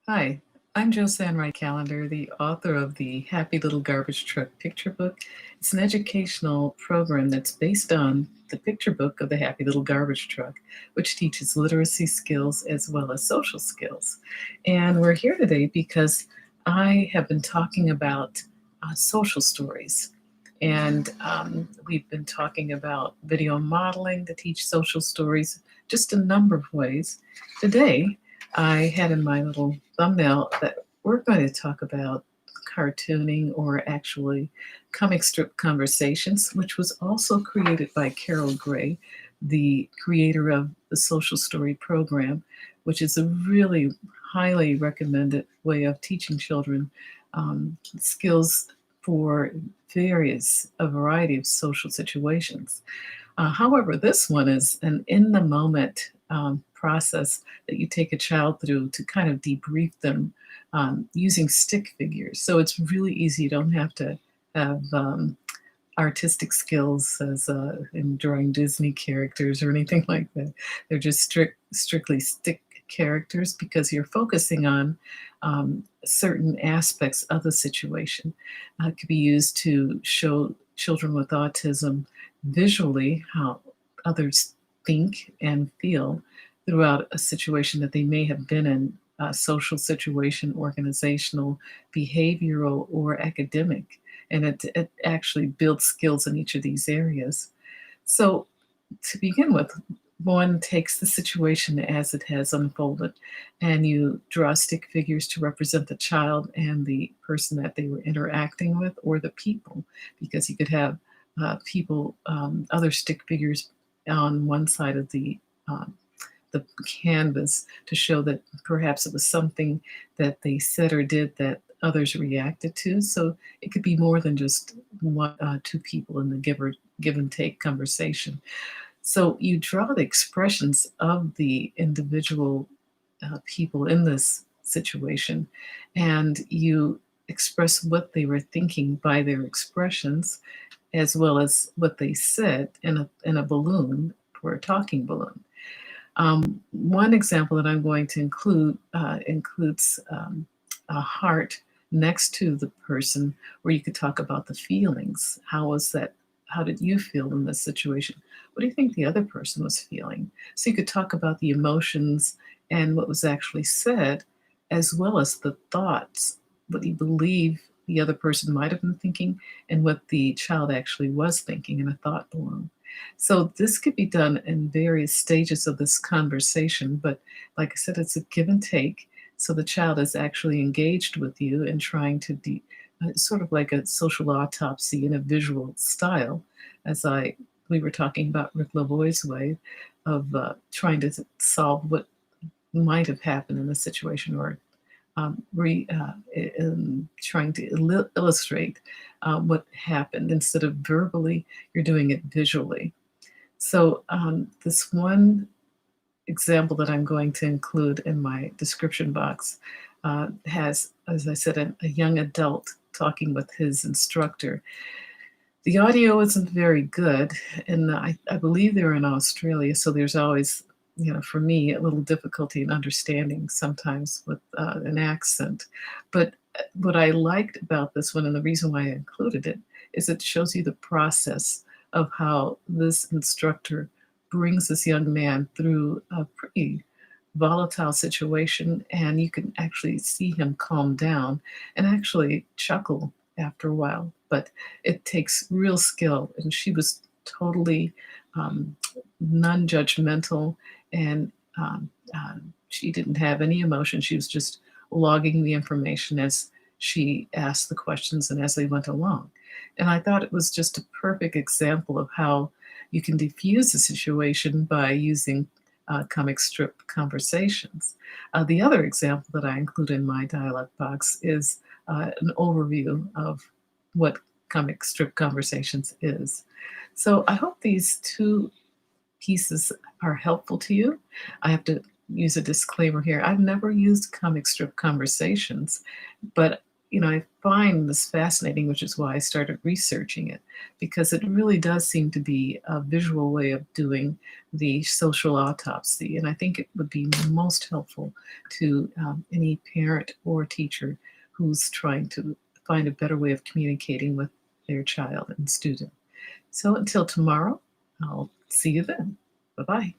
Hi, I'm Josanne Wright Callender, the author of the Happy Little Garbage Truck picture book. It's an educational program that's based on the picture book of the Happy Little Garbage Truck, which teaches literacy skills as well as social skills. And we're here today because I have been talking about social stories. And we've been talking about video modeling to teach social stories, just a number of ways. Today, I had in my little thumbnail that we're going to talk about cartooning, or actually comic strip conversations, which was also created by Carol Gray, the creator of the Social Story program, which is a really highly recommended way of teaching children skills for a variety of social situations. However, this one is an in the moment process that you take a child through to kind of debrief them using stick figures. So it's really easy. You don't have to have artistic skills as in drawing Disney characters or anything like that. They're just strictly stick characters because you're focusing on certain aspects of the situation. It could be used to show children with autism visually how others think and feel throughout a situation that they may have been in, a social situation, organizational, behavioral, or academic. And it actually builds skills in each of these areas. So, to begin with, one takes the situation as it has unfolded, and you draw stick figures to represent the child and the person that they were interacting with, or the people, because you could have other stick figures on one side of the canvas to show that perhaps it was something that they said or did that others reacted to. So it could be more than just two people in the give and take conversation. So you draw the expressions of the individual people in this situation, and you express what they were thinking by their expressions, as well as what they said in a balloon, for a talking balloon. One example that I'm going to includes a heart next to the person, where you could talk about the feelings. How was that? How did you feel in this situation? What do you think the other person was feeling? So you could talk about the emotions and what was actually said, as well as the thoughts, what you believe the other person might have been thinking, and what the child actually was thinking in a thought balloon. So this could be done in various stages of this conversation, but like I said, it's a give and take. So the child is actually engaged with you and trying to sort of like a social autopsy in a visual style, as we were talking about Rick Lavoie's way of trying to solve what might have happened in the situation, or trying to illustrate what happened. Instead of verbally, you're doing it visually. So this one example that I'm going to include in my description box has, as I said, a young adult talking with his instructor. The audio isn't very good, and I believe they're in Australia, so there's always, for me, a little difficulty in understanding sometimes with an accent. But what I liked about this one, and the reason why I included it, is it shows you the process of how this instructor brings this young man through a pretty volatile situation, and you can actually see him calm down and actually chuckle after a while. But it takes real skill, and she was totally non-judgmental, and she didn't have any emotion. She was just logging the information as she asked the questions and as they went along. And I thought it was just a perfect example of how you can diffuse a situation by using comic strip conversations. The other example that I include in my dialogue box is an overview of what comic strip conversations is. So I hope these two pieces are helpful to you. I have to use a disclaimer here. I've never used comic strip conversations, but I find this fascinating, which is why I started researching it, because it really does seem to be a visual way of doing the social autopsy. And I think it would be most helpful to any parent or teacher who's trying to find a better way of communicating with their child and student. So until tomorrow, I'll see you then. Bye-bye.